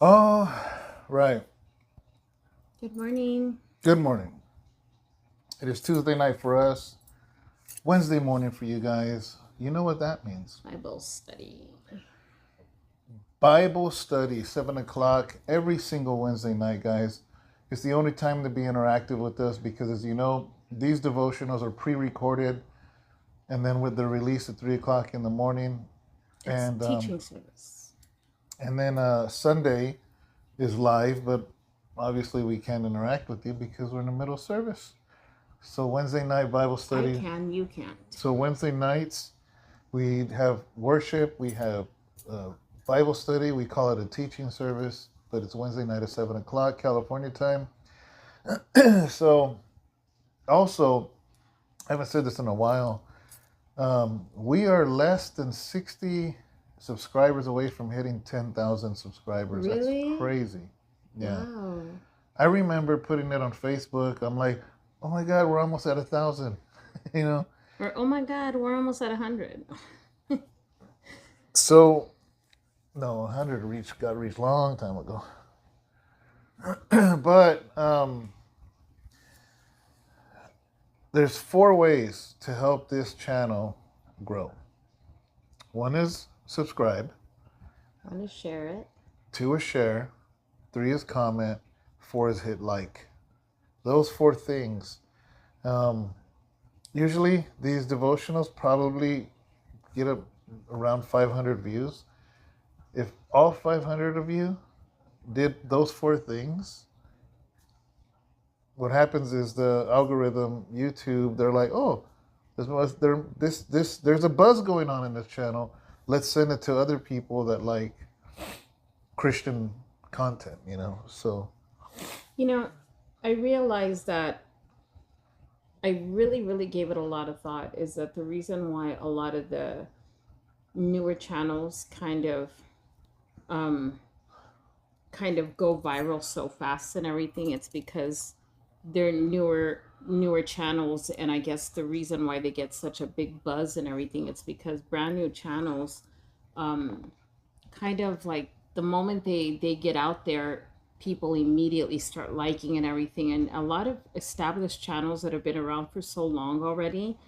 Oh, right. Good morning. Good morning. It is Tuesday night for us, Wednesday morning for you guys. You know what that means. Bible study. Bible study, 7 o'clock, every single Wednesday night, guys. It's the only time to be interactive with us because, as you know, these devotionals are pre-recorded and then with the release at 3 o'clock in the morning. It's teaching service. And then Sunday is live, but obviously we can't interact with you because we're in the middle of service. So Wednesday night Bible study. I can, you can't. So Wednesday nights we have worship, we have Bible study. We call it a teaching service, but it's Wednesday night at 7 o'clock California time. So also, I haven't said this in a while. We are less than 60 subscribers away from hitting 10,000 subscribers. Really? That's crazy. Yeah. Wow. I remember putting it on Facebook. I'm like, oh my God, we're almost at 1,000. You know? Or, oh my God, we're almost at 100. So, no, 100 got reached a long time ago. But there's 4 ways to help this channel grow. 1 is subscribe. 1 is share it. 2 is share. 3 is comment. 4 is hit like. Those 4 things. Usually these devotionals probably get around 500 views. If all 500 of you did those 4 things, what happens is the algorithm, YouTube, they're like, oh, there's a buzz going on in this channel. Let's send it to other people that like Christian content, you know. So, you know, I realized that I really gave it a lot of thought is that the reason why a lot of the newer channels kind of go viral so fast and everything, it's because they're newer channels, and I guess the reason why they get such a big buzz and everything, it's because brand new channels kind of like the moment they get out there, people immediately start liking and everything. And a lot of established channels that have been around for so long already,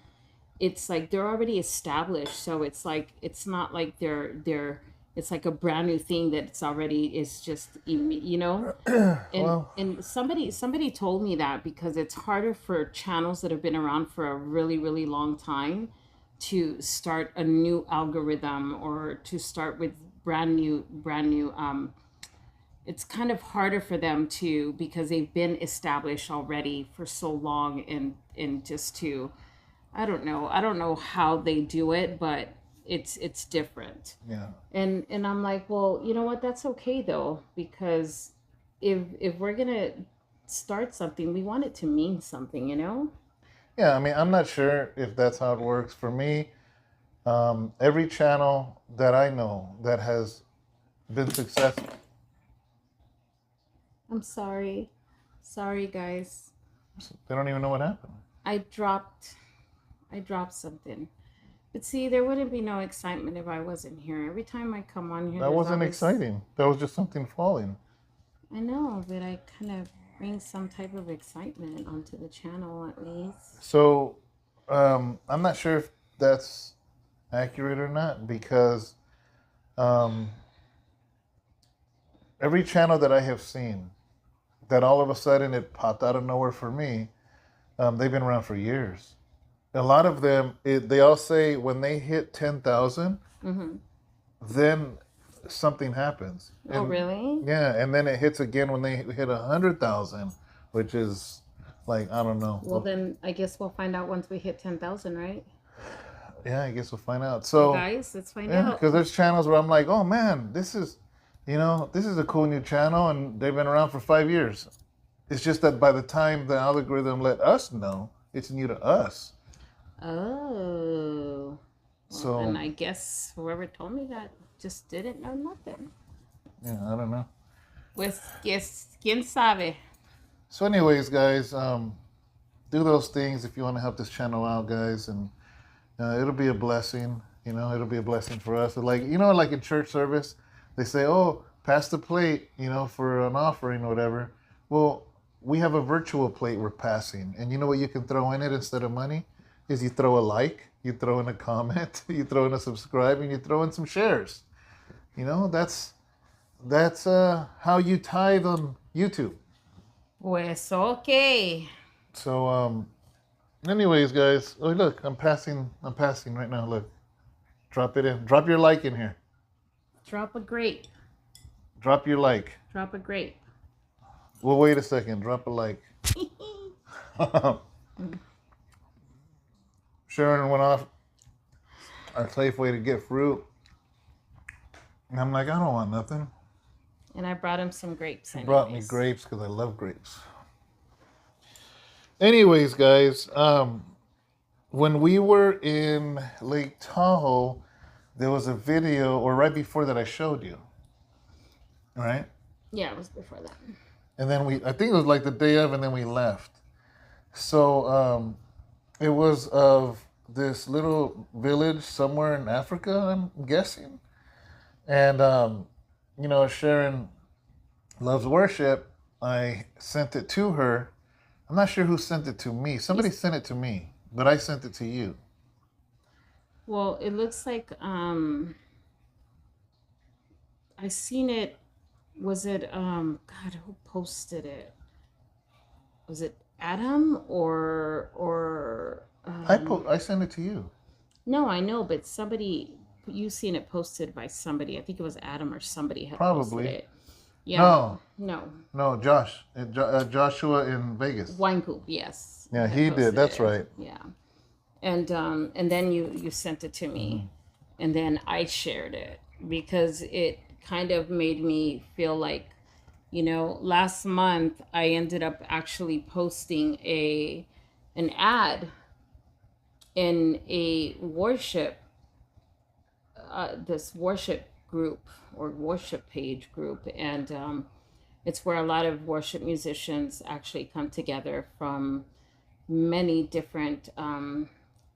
it's like they're already established, so it's like it's not like they're it's like a brand new thing that's already is just, you know. And well, and somebody told me that because it's harder for channels that have been around for a really long time to start a new algorithm or to start with brand new it's kind of harder for them to, because they've been established already for so long, and just to, I don't know how they do it, but it's different. yeah. And I'm like, well, you know what, that's okay though, because if we're gonna start something, we want it to mean something, you know. Yeah, I mean, I'm not sure if that's how it works. For me, every channel that I know that has been successful. I'm sorry guys, They don't even know what happened. I dropped something. But see, there wouldn't be no excitement if I wasn't here. Every time I come on here, That there's wasn't always... exciting. That was just something falling. I know, but I kind of bring some type of excitement onto the channel at least. So, I'm not sure if that's accurate or not because every channel that I have seen that all of a sudden it popped out of nowhere for me, they've been around for years. A lot of them, they all say when they hit 10,000, then something happens. Oh, And, really? yeah, and then it hits again when they hit 100,000, which is like, I don't know. Well, then I guess we'll find out once we hit 10,000, right? Yeah, I guess we'll find out. So, Guys, let's find yeah, out. because there's channels where I'm like, oh man, this is a cool new channel, and they've been around for 5 years. It's just that by the time the algorithm let us know, it's new to us. Oh. Well, So, then I guess whoever told me that just didn't know nothing. yeah, I don't know. Pues, quién sabe? So, anyways, guys, do those things if you want to help this channel out, guys, and it'll be a blessing. It'll be a blessing for us. Like, like in church service, they say, "Oh, pass the plate, for an offering or whatever. Well, we have a virtual plate we're passing, and you know what you can throw in it instead of money is you throw a like, you throw in a comment, you throw in a subscribe, and you throw in some shares. That's how you tithe on YouTube. Pues okay. So anyways, guys, oh look, I'm passing right now. Look, drop it in. Drop your like in here. Drop a grape. Drop your like. Drop a grape. Well, wait a second. Drop a like. Sharon went off our Safeway to get fruit. And I'm like, I don't want nothing. And I brought him some grapes. She brought me grapes because I love grapes. Anyways, guys, when we were in Lake Tahoe, there was a video, or right before that I showed you. Right? Yeah, it was before that. And then I think it was like the day of, and then we left. So it was of this little village somewhere in Africa, I'm guessing. And, Sharon loves worship. I sent it to her. I'm not sure who sent it to me. Somebody sent it to me, but I sent it to you. Well, it looks like I seen it. Was it God, who posted it? Was it Adam or I sent it to you. No, I know, but somebody, you seen it posted by somebody. I think it was Adam or somebody had Probably. posted it. Yeah. No, No. Josh, Joshua in Vegas. Wine Coop, yes. Yeah, had he did. posted That's it. right. Yeah. And then you sent it to me, and then I shared it because it kind of made me feel like, last month I ended up actually posting an ad in a worship this worship group or worship page group, and it's where a lot of worship musicians actually come together from many different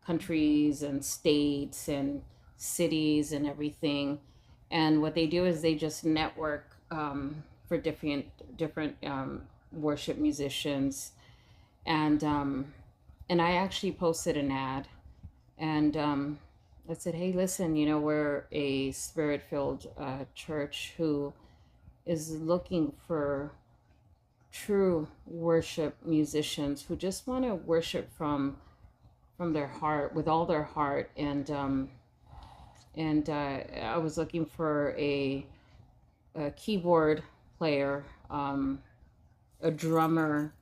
countries and states and cities and everything. And what they do is they just network for different worship musicians. And I actually posted an ad, and I said, hey, listen, we're a spirit-filled church who is looking for true worship musicians who just want to worship from their heart, with all their heart. And I was looking for a keyboard player, a drummer,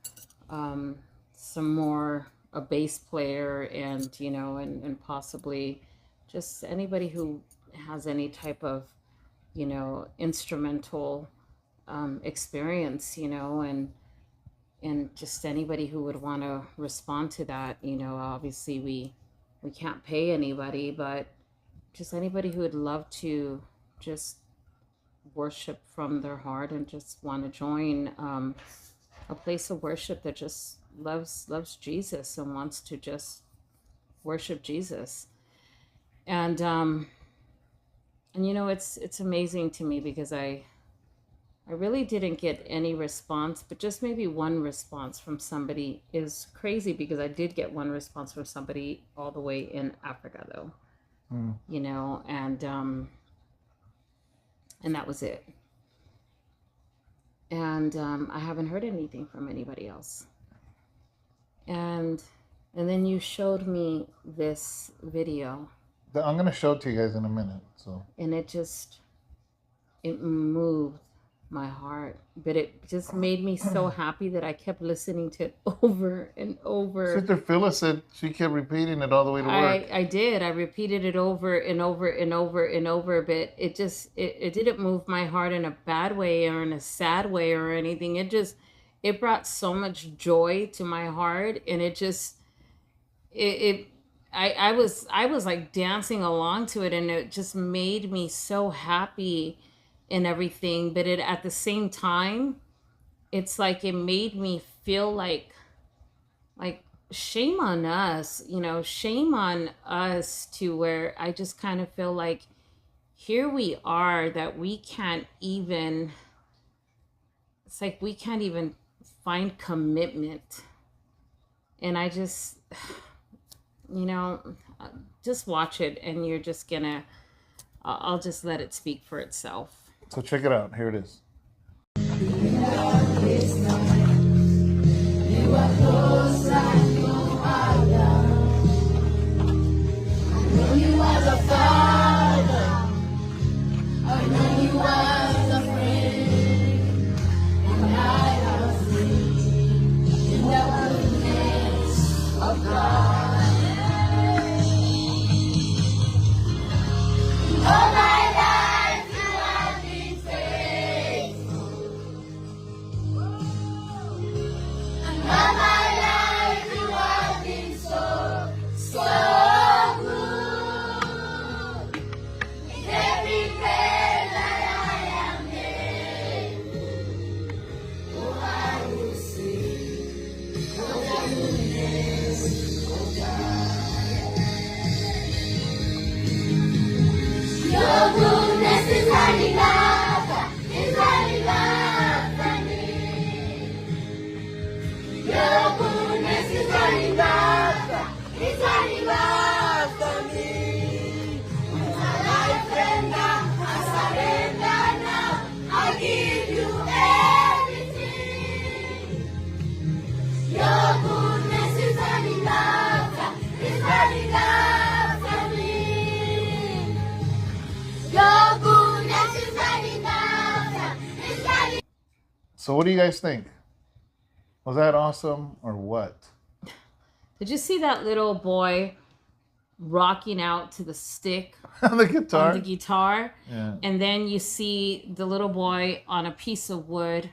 some more a bass player, and and possibly just anybody who has any type of instrumental experience, and just anybody who would want to respond to that. Obviously we can't pay anybody, but just anybody who would love to just worship from their heart and just want to join a place of worship that just loves Jesus and wants to just worship Jesus. And it's amazing to me because I really didn't get any response, but just maybe one response from somebody is crazy, because I did get one response from somebody all the way in Africa though. And that was it. And I haven't heard anything from anybody else. And then you showed me this video, I'm going to show it to you guys in a minute. So. and it moved my heart, but it just made me so happy that I kept listening to it over and over. Sister Phyllis said she kept repeating it all the way to work. I did. I repeated it over and over and over and over, but it didn't move my heart in a bad way or in a sad way or anything. It brought so much joy to my heart, and I was like dancing along to it, and it just made me so happy and everything. But at the same time, it's like it made me feel like shame on us, shame on us, to where I just kind of feel like, here we are that we can't even, it's like we can't even find commitment. And I just, you know, just watch it and you're just gonna, I'll just let it speak for itself. So check it out. Here it is. So what do you guys think? Was that awesome or what? Did you see that little boy rocking out to the stick On the guitar? on the guitar? Yeah. And then you see the little boy on a piece of wood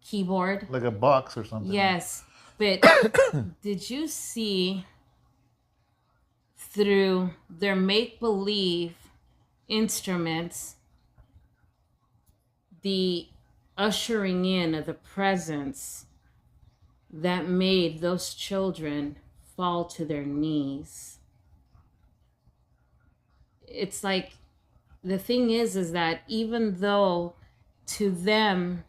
keyboard. Like a box or something. Yes. But did you see through their make-believe instruments the ushering in of the presence that made those children fall to their knees? It's like, the thing is that even though to them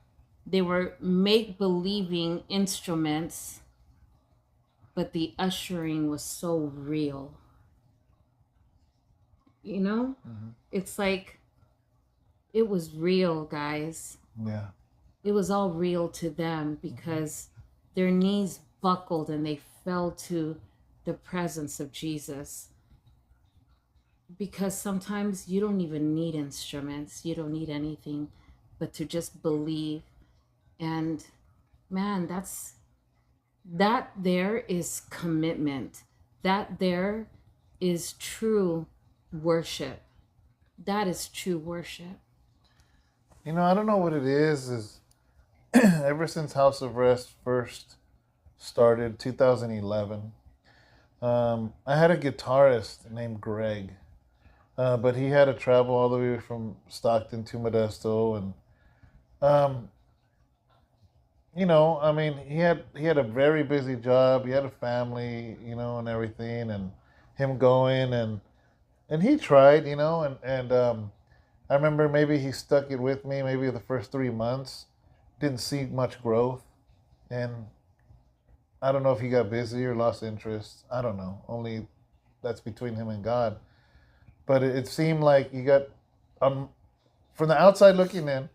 they were make-believing instruments, but the ushering was so real. You know? Mm-hmm. It's like, it was real, guys. Yeah. It was all real to them because their knees buckled and they fell to the presence of Jesus. Because sometimes you don't even need instruments, you don't need anything but to just believe. And man, that there is commitment. That there is true worship. That is true worship. You know, I don't know what it is ever since House of Rest first started, 2011, I had a guitarist named Greg, but he had to travel all the way from Stockton to Modesto, and you know, I mean, he had a very busy job. He had a family, you know, and everything, and him going and he tried, you know, and I remember maybe he stuck it with me. Maybe the first 3 months, didn't see much growth, and I don't know if he got busy or lost interest. I don't know. Only that's between him and God. But it seemed like he got, from the outside looking in,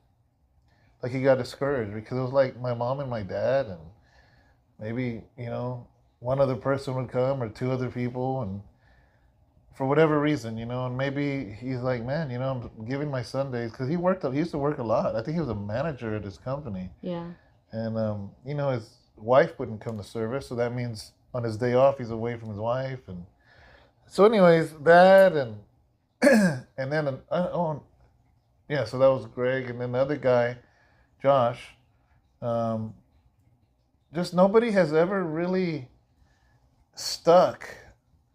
like he got discouraged because it was like my mom and my dad, and maybe, you know, one other person would come or two other people, and for whatever reason, you know, and maybe he's like, man, you know, I'm giving my Sundays, because he used to work a lot. I think he was a manager at his company. Yeah. And, you know, his wife wouldn't come to service, so that means on his day off, he's away from his wife. And so anyways, that, and and then, yeah, so that was Greg. And then the other guy, Josh, just nobody has ever really stuck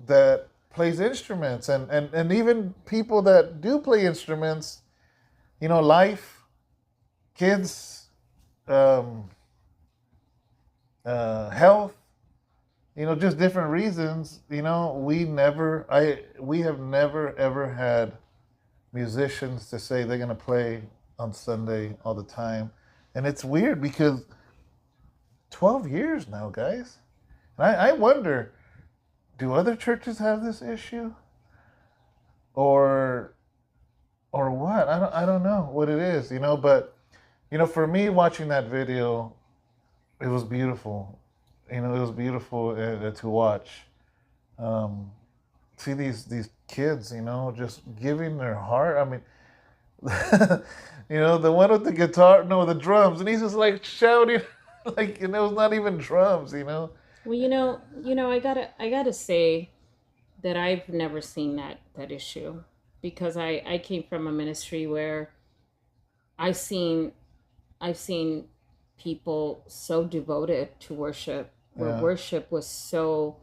that plays instruments, and even people that do play instruments, you know, life, kids, health, you know, just different reasons, you know, we have never ever had musicians to say they're going to play on Sunday all the time. And it's weird because 12 years now, guys. And I wonder, do other churches have this issue? Or what? I don't know what it is, but for me watching that video, it was beautiful. It was beautiful to watch. Um, See these kids, just giving their heart. I mean, the one with the guitar, no, the drums, and he's just like shouting, like it was not even drums. Well, I gotta say that I've never seen that issue, because I came from a ministry where I've seen I've seen people so devoted to worship, where Yeah, worship was so,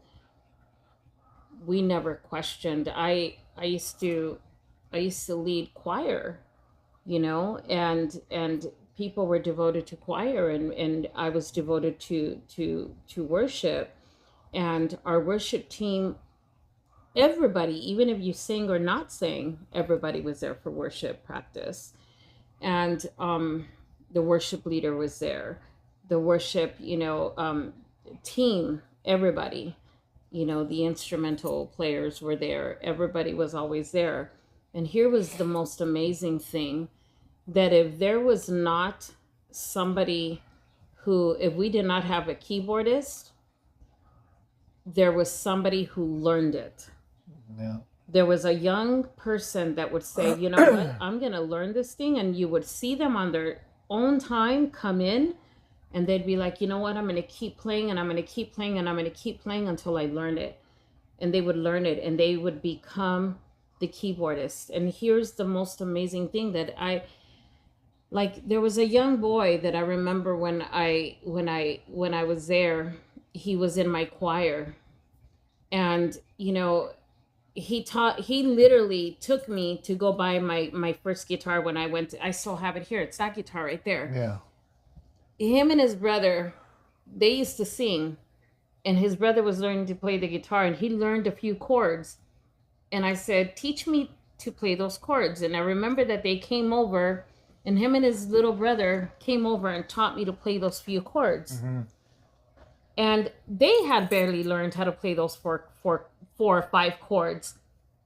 we never questioned. I used to lead choir, and people were devoted to choir, and I was devoted to worship, and our worship team, everybody, even if you sing or not sing, everybody was there for worship practice. And the worship leader was there, the worship, team, everybody, the instrumental players were there, everybody was always there. And here was the most amazing thing, that if there was not somebody who, if we did not have a keyboardist, there was somebody who learned it. yeah, There was a young person that would say, you know what, I'm going to learn this thing. And you would see them on their own time come in, and they'd be like, you know what, I'm going to keep playing, and I'm going to keep playing, and I'm going to keep playing until I learn it. And they would learn it, and they would become the keyboardist. And here's the most amazing thing, that there was a young boy that I remember when I was there. He was in my choir, and he literally took me to go buy my first guitar. When I still have it here, it's that guitar right there. yeah. Him and his brother, they used to sing, and his brother was learning to play the guitar, and he learned a few chords. And I said, teach me to play those chords. And I remember that they came over, and him and his little brother came over and taught me to play those few chords. Mm-hmm. And they had barely learned how to play those four or five chords.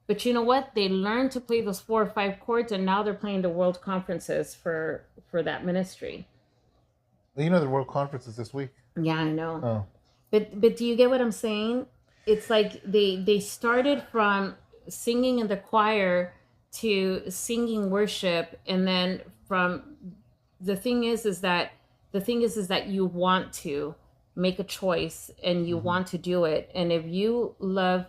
But you know what? They learned to play those 4 or 5 chords, and now they're playing the world conferences for that ministry. The World Conference is this week. Yeah, I know. Oh, But do you get what I'm saying? It's like they started from singing in the choir to singing worship, and then from the thing is that you want to make a choice, and you mm-hmm. want to do it. And if you love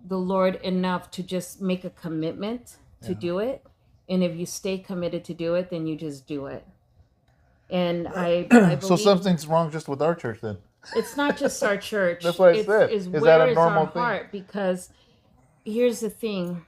the Lord enough to just make a commitment to Yeah. do it, and if you stay committed to do it, then you just do it. And I So believe something's wrong just with our church then. it's not just our church. That's what I It's said. is Is that where a is our normal thing? heart? Because here's the thing: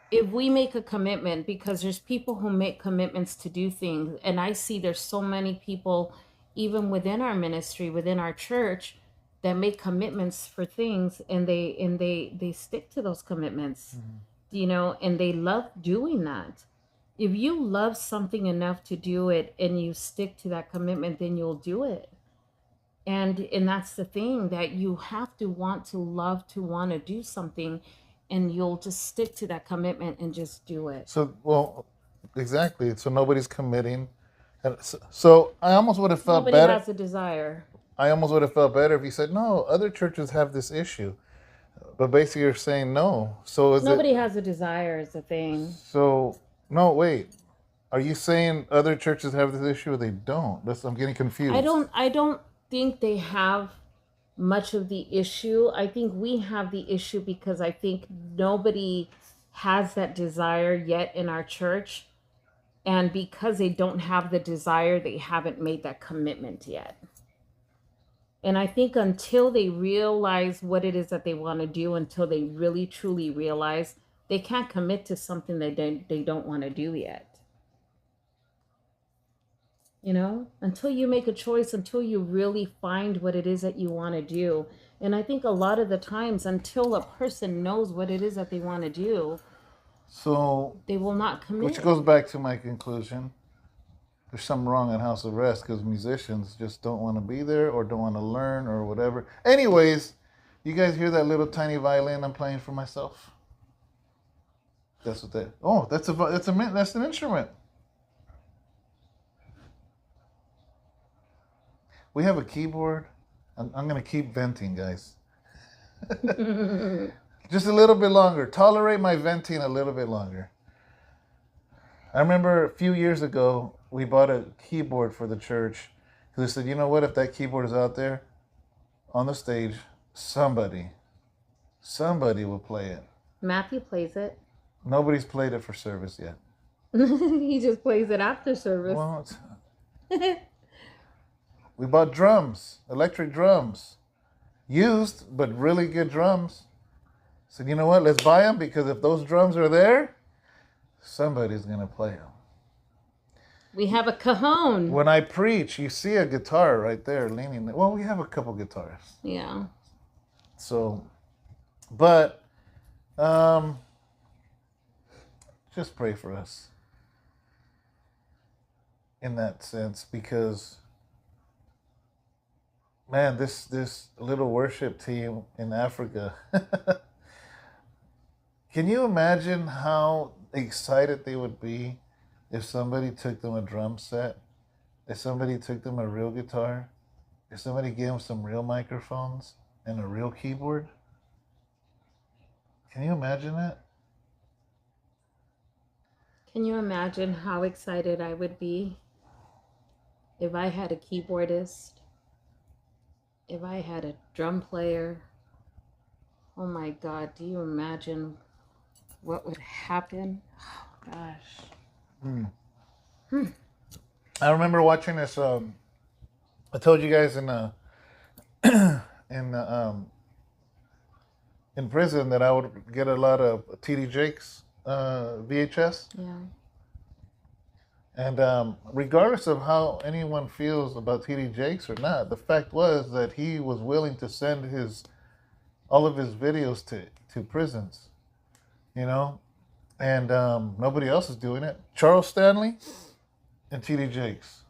if we make a commitment, because there's people who make commitments to do things, and I see there's so many people, even within our ministry, within our church, that make commitments for things, and they stick to those commitments, and they love doing that. If you love something enough to do it, and you stick to that commitment, then you'll do it. And that's the thing, that you have to want to love to want to do something, and you'll just stick to that commitment and just do it. So, well, exactly. So nobody's committing. And so I almost would have felt Nobody better. has a desire. I almost would have felt better if you said, no, other churches have this issue. But basically you're saying no. So is Nobody it, has a desire is the thing. so, no, wait. Are you saying other churches have this issue or they don't? I'm getting confused. I don't think they have much of the issue. I think we have the issue because I think nobody has that desire yet in our church. And because they don't have the desire, they haven't made that commitment yet. And I think until they realize what it is that they want to do, until they really truly realize, they can't commit to something they don't want to do yet. until you make a choice, until you really find what it is that you want to do. And I think a lot of the times, until a person knows what it is that they want to do, So, they will not which commit. goes back to my conclusion. There's something wrong in house arrest because musicians just don't want to be there or don't want to learn or whatever. Anyways, you guys hear that little tiny violin I'm playing for myself? That's what that. Oh, that's an instrument. We have a keyboard. I'm gonna keep venting, guys. Just a little bit longer. Tolerate my venting a little bit longer. I remember a few years ago we bought a keyboard for the church because they said, you know what? If that keyboard is out there on the stage, somebody will play it. Matthew plays it. Nobody's played it for service yet. He just plays it after service. Well, we bought drums, electric drums, used but really good drums. Said, you know what? Let's buy them because if those drums are there, somebody's gonna play them. We have a cajon. When I preach, you see a guitar right there leaning. Well, we have a couple guitars. Yeah. So, but just pray for us in that sense because, man, this little worship team in Africa. Can you imagine how excited they would be if somebody took them a drum set, if somebody took them a real guitar, if somebody gave them some real microphones and a real keyboard? Can you imagine that? Can you imagine how excited I would be if I had a keyboardist, if I had a drum player? Oh my God, do you imagine what would happen? Oh gosh. I remember watching this. I told you guys in in prison that I would get a lot of TD Jakes VHS, Yeah. and regardless of how anyone feels about TD Jakes or not, the fact was that he was willing to send his all of his videos to prisons, you know, and nobody else is doing it. Charles Stanley and TD Jakes.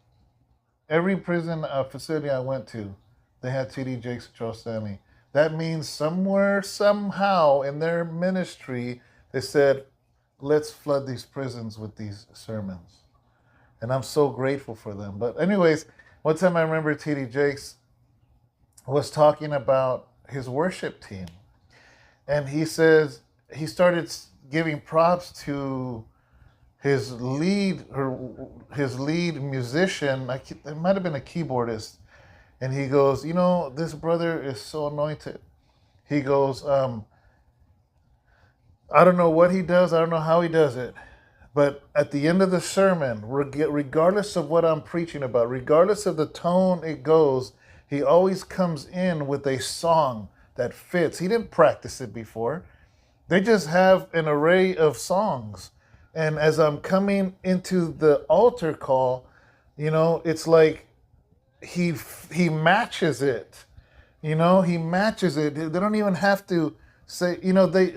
Every prison facility I went to, they had TD Jakes and Charles Stanley. That means somewhere, somehow in their ministry, they said, let's flood these prisons with these sermons. And I'm so grateful for them. But anyways, one time I remember TD Jakes was talking about his worship team. And he says he started giving props to his lead musician. It might have been a keyboardist, and he goes, you know, this brother is so anointed. He goes, I don't know what he does, I don't know how he does it, but at the end of the sermon, regardless of what I'm preaching about, regardless of the tone it goes, he always comes in with a song that fits. He didn't practice it before. They just have an array of songs. And as I'm coming into the altar call, you know, it's like he matches it. You know, he matches it. They don't even have to say, you know, They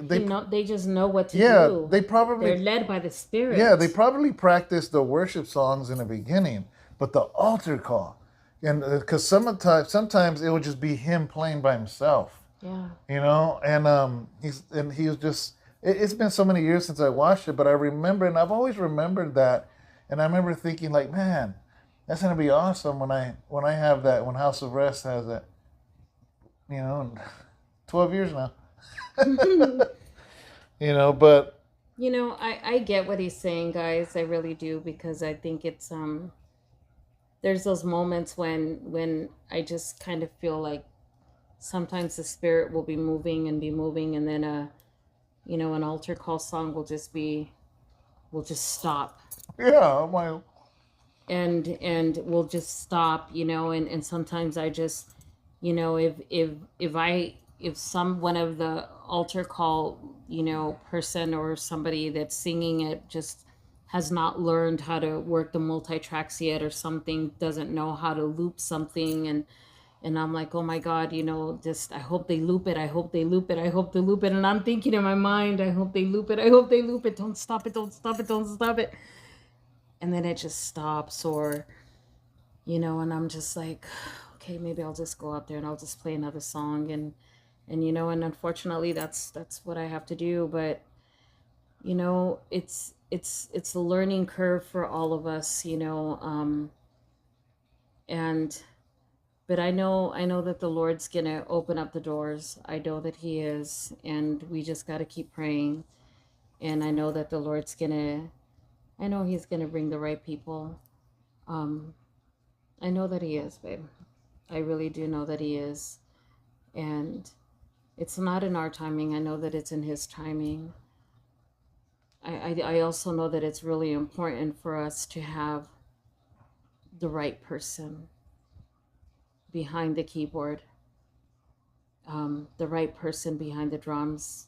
just know what to yeah, do. they probably They're led by the Spirit. yeah, they probably practiced the worship songs in the beginning, but the altar call, and because sometimes it would just be him playing by himself. Yeah. You know, and he was just. It's been so many years since I watched it, but I remember, and I've always remembered that, and I remember thinking like, man, that's gonna be awesome when I have that, when House of Rest has that. You know, 12 years now. You know, but You know, I get what he's saying, guys. I really do, because I think it's there's those moments when I just kind of feel like sometimes the Spirit will be moving, and then an altar call song will just stop, yeah, I'm like, and we'll just stop, and sometimes I just, if some one of the altar call, person or somebody that's singing it just has not learned how to work the multi-tracks yet or something, doesn't know how to loop something. And I'm like, oh my God, just I hope they loop it. I hope they loop it. I hope they loop it. And I'm thinking in my mind, I hope they loop it. I hope they loop it. Don't stop it. Don't stop it. Don't stop it. And then it just stops, or, and I'm just like, okay, maybe I'll just go out there and I'll just play another song. And unfortunately that's what I have to do. But, it's a learning curve for all of us, and but I know that the Lord's gonna open up the doors. I know that He is, and we just got to keep praying. And I know that the Lord's gonna. I know He's gonna bring the right people. Um, I know that He is, babe. I really do know that He is, and it's not in our timing. I know that it's in His timing. I also know that it's really important for us to have the right person behind the keyboard, the right person behind the drums,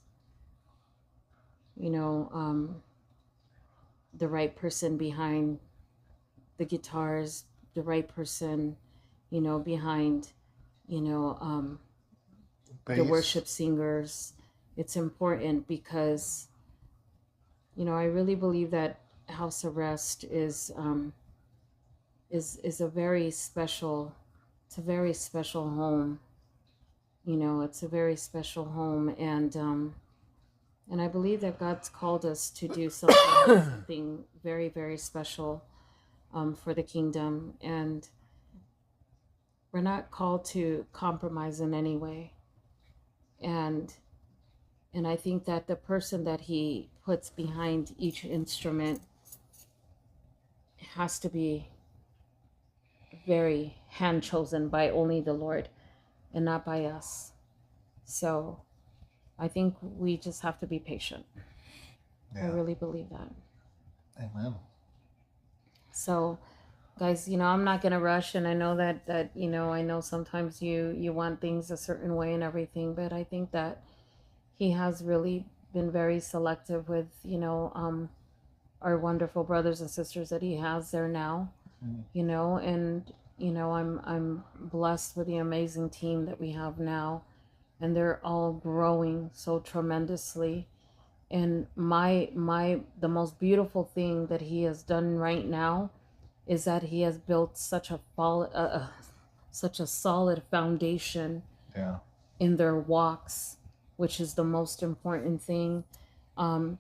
you know, um, the right person behind the guitars, the right person, behind, you know, um, the Bass. worship singers. It's important because, I really believe that House of Rest is a very special, it's a very special home. It's a very special home, and I believe that God's called us to do something very, very special, for the kingdom. And we're not called to compromise in any way. And and I think that the person that He puts behind each instrument has to be very hand chosen by only the Lord and not by us. So I think we just have to be patient. I Yeah. really believe that. Amen. So, guys, I'm not gonna rush, and I know that I know sometimes you want things a certain way and everything, but I think that He has really been very selective with our wonderful brothers and sisters that He has there now. Mm. And I'm blessed with the amazing team that we have now, and they're all growing so tremendously. And the most beautiful thing that He has done right now is that He has built such a solid foundation Yeah. in their walks, which is the most important thing.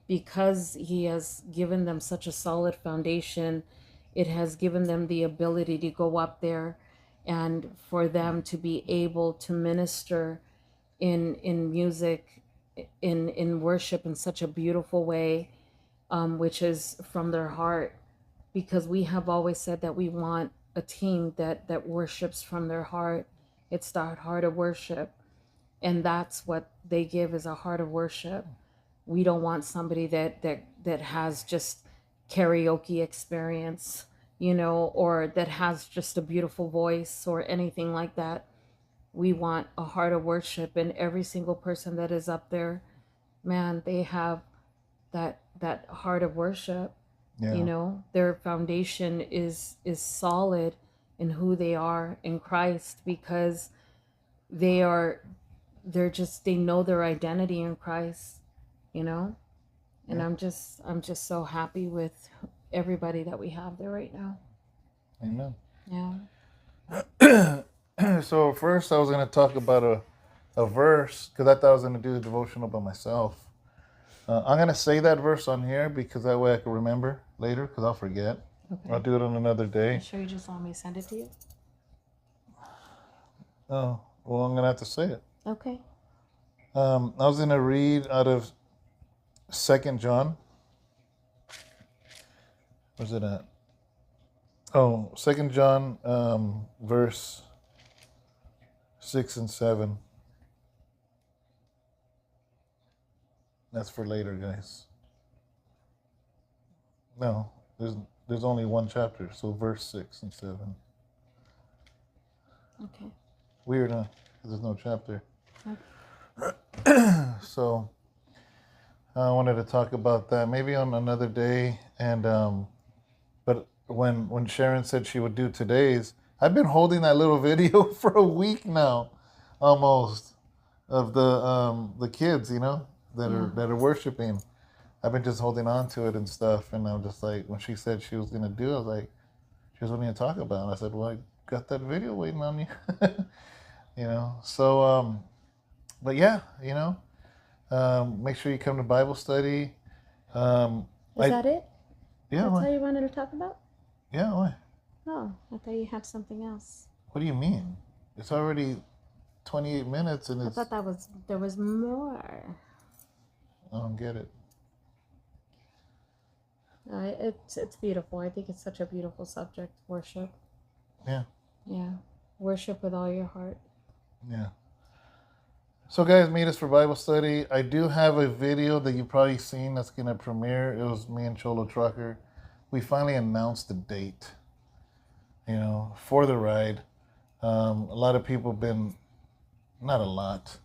Because He has given them such a solid foundation, it has given them the ability to go up there and for them to be able to minister in music, in worship in such a beautiful way, which is from their heart. Because we have always said that we want a team that worships from their heart. It's that heart of worship, and that's what they give, is a heart of worship. We don't want somebody that has just karaoke experience, or that has just a beautiful voice or anything like that. We want a heart of worship, and every single person that is up there, man, they have that heart of worship. Yeah. Their foundation is solid in who they are in Christ, because they are they know their identity in Christ, you know and Yeah. I'm just so happy with everybody that we have there right now. Amen. Yeah. So first, I was going to talk about a verse because I thought I was going to do the devotional by myself. I'm going to say that verse on here because that way I can remember later, because I'll forget. Okay. I'll do it on another You day. sure you just want me to send it to you? Oh, well, I'm going to have to say it. Okay. I was going to read out of 2nd John. Where's it at? Oh, 2nd John, verse 6 and 7. That's for later, guys. No, there's only one chapter, so verse 6 and 7. Okay. Weird, huh? 'Cause there's no chapter. Okay. So, I wanted to talk about that maybe on another day. And but when Sharon said she would do today's, I've been holding that little video for a week now, almost, of the kids, Yeah. that are worshiping. I've been just holding on to it and stuff, and I'm just like, when she said she was gonna do it, I was like, she was wanting to talk about it. And I said, well, I got that video waiting on you. So but yeah, make sure you come to Bible study. um Is I that it? Yeah, That's all why? you wanted to talk about? Yeah, why? Oh, I thought you had something else. What do you mean? It's already 28 minutes and I it's thought there was more. I don't get it. It's beautiful. I think it's such a beautiful subject. Worship. Yeah. Yeah. Worship with all your heart. Yeah. So guys, meet us for Bible study. I do have a video that you've probably seen that's gonna premiere. It was me and Cholo Trucker. We finally announced the date, for the ride. A lot of people have been, not a lot,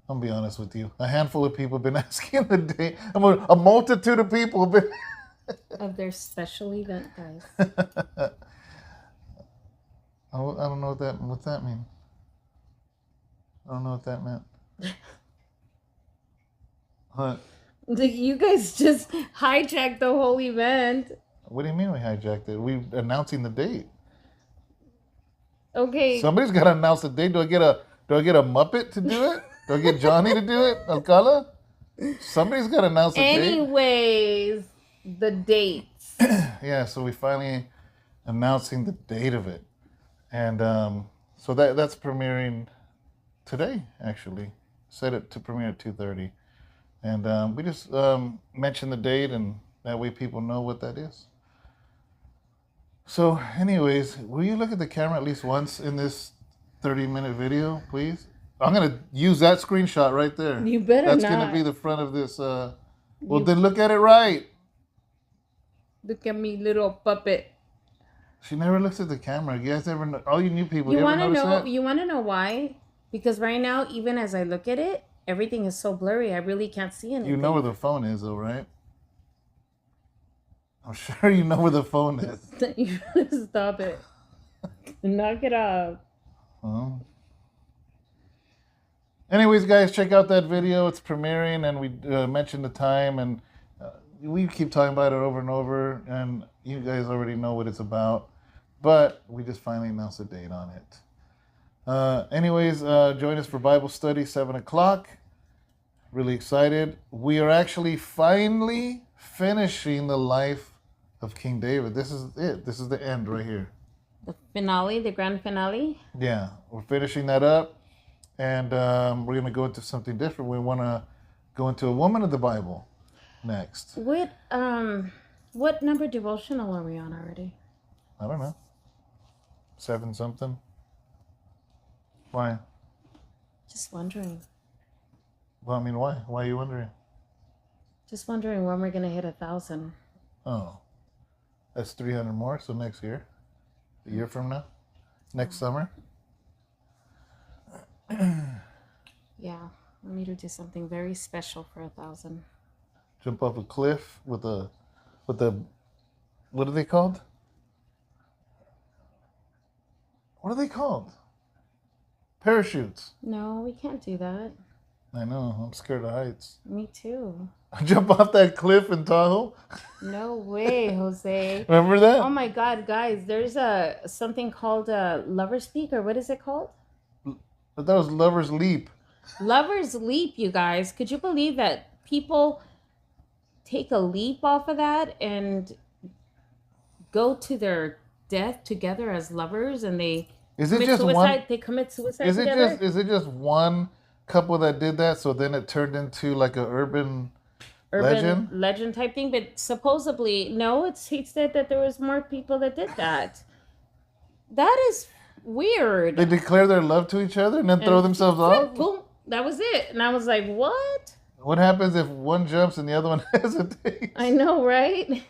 I'm gonna be honest with you. A handful of people have been asking the date. A multitude of people have been. Of their special event, guys. I don't know what's that mean. I don't know what that meant. What? You guys just hijacked the whole event. What do you mean we hijacked it? We announcing the date. Okay. Somebody's got to announce the date. Do I get a Muppet to do it? Do I get Johnny to do it? Alcala? Somebody's got to announce the date. Anyways, the dates. Yeah, so we finally announcing the date of it, and so that's premiering today. Actually, set it to premiere at 2:30, and we just mention the date, and that way people know what that is. So, anyways, will you look at the camera at least once in this 30-minute video, please? I'm gonna use that screenshot right there. You better That's not. gonna be the front of this. Then look at it right. Look at me, little puppet. She never looks at the camera. You guys ever? All you new people, You ever want to notice know? that? You want to know why? Because right now, even as I look at it, everything is so blurry. I really can't see anything. You know where the phone is, though, right? I'm sure you know where the phone is. Stop it. Knock it off. Anyways, guys, check out that video. It's premiering, and we mentioned the time, and we keep talking about it over and over, and you guys already know what it's about. But we just finally announced a date on it. Anyways, join us for Bible study, 7 o'clock. Really excited. We are actually finally finishing the life of King David. This is it. This is the end right here. The finale, the grand finale. Yeah, we're finishing that up. And we're going to go into something different. We want to go into a woman of the Bible next. What number devotional are we on already? I don't know. 7 something. Why? Just wondering. Well, I mean, why? Why are you wondering? Just wondering when we're gonna hit 1,000. Oh, that's 300 more. So next year, a year from now, next summer. Yeah, we need to do something very special for 1,000. Jump off a cliff with the, what are they called? What are they called? Parachutes. No, we can't do that. I know. I'm scared of heights. Me too. Jump off that cliff in Tahoe. No way, Jose. Remember that? Oh my God, guys! There's something called Lover's Peak, or what is it called? But that was Lover's Leap. Lover's Leap, you guys. Could you believe that people take a leap off of that and go to their death together as lovers, and they commit suicide? One? They commit suicide together. Is it just one couple that did that? So then it turned into like a urban legend type thing. But supposedly, no. He said that there was more people that did that. That is weird. They declare their love to each other and then throw themselves off? Boom. That was it. And I was like, what? What happens if one jumps and the other one hesitates? I know, right?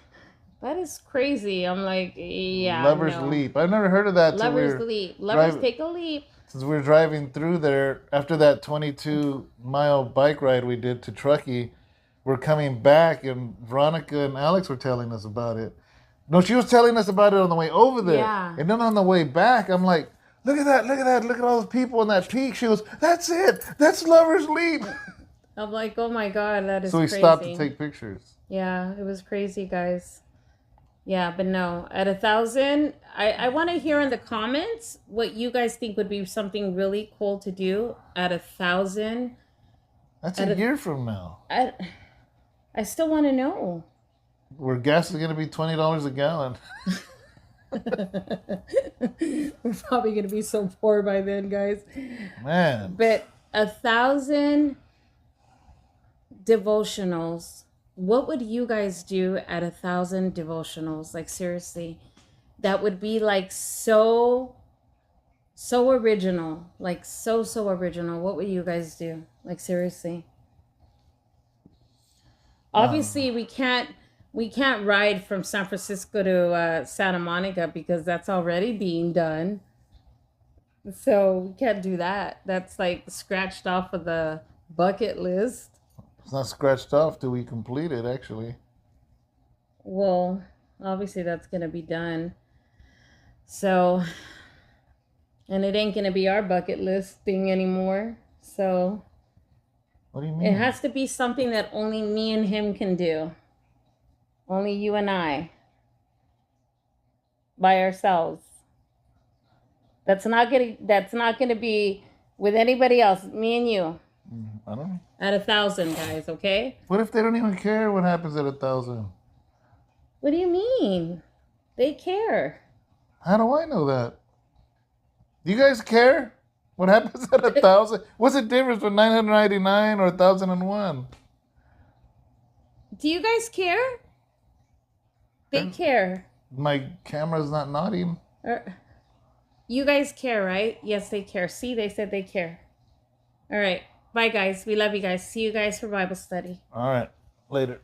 That is crazy. I'm like, yeah. Lover's Leap. I've never heard of that. Lover's Leap. Lovers take a leap. Since we were driving through there after that 22-mile bike ride we did to Truckee, were coming back, and Veronica and Alex were telling us about it. No, she was telling us about it on the way over there. Yeah. And then on the way back, I'm like, look at that, look at that, look at all the people on that peak. She goes, that's it. That's Lover's Leap. I'm like, oh my God, that is So we crazy. stopped to take pictures. Yeah, it was crazy, guys. Yeah, but no, at 1,000, I want to hear in the comments what you guys think would be something really cool to do at 1,000. That's a year from now. I still want to know. Where gas is going to be $20 a gallon. We're probably going to be so poor by then, guys. Man. But 1,000 devotionals. What would you guys do at 1,000 devotionals? Like, seriously, that would be like so original. Like, so original. What would you guys do? Like, seriously. Obviously, we can't ride from San Francisco to Santa Monica because that's already being done. So we can't do that. That's like scratched off of the bucket list. It's not scratched off till we complete it, actually. Well, obviously that's going to be done. So, and it ain't going to be our bucket list thing anymore. So, what do you mean? It has to be something that only me and him can do. Only you and I. By ourselves. That's not going to be with anybody else. Me and you. I don't know. At 1,000, guys, okay? What if they don't even care what happens at 1,000? What do you mean? They care. How do I know that? Do you guys care what happens at 1,000? What's the difference with 999 or 1,001? Do you guys care? They care. My camera's not nodding. You guys care, right? Yes, they care. See, they said they care. All right. Bye, guys. We love you guys. See you guys for Bible study. All right. Later.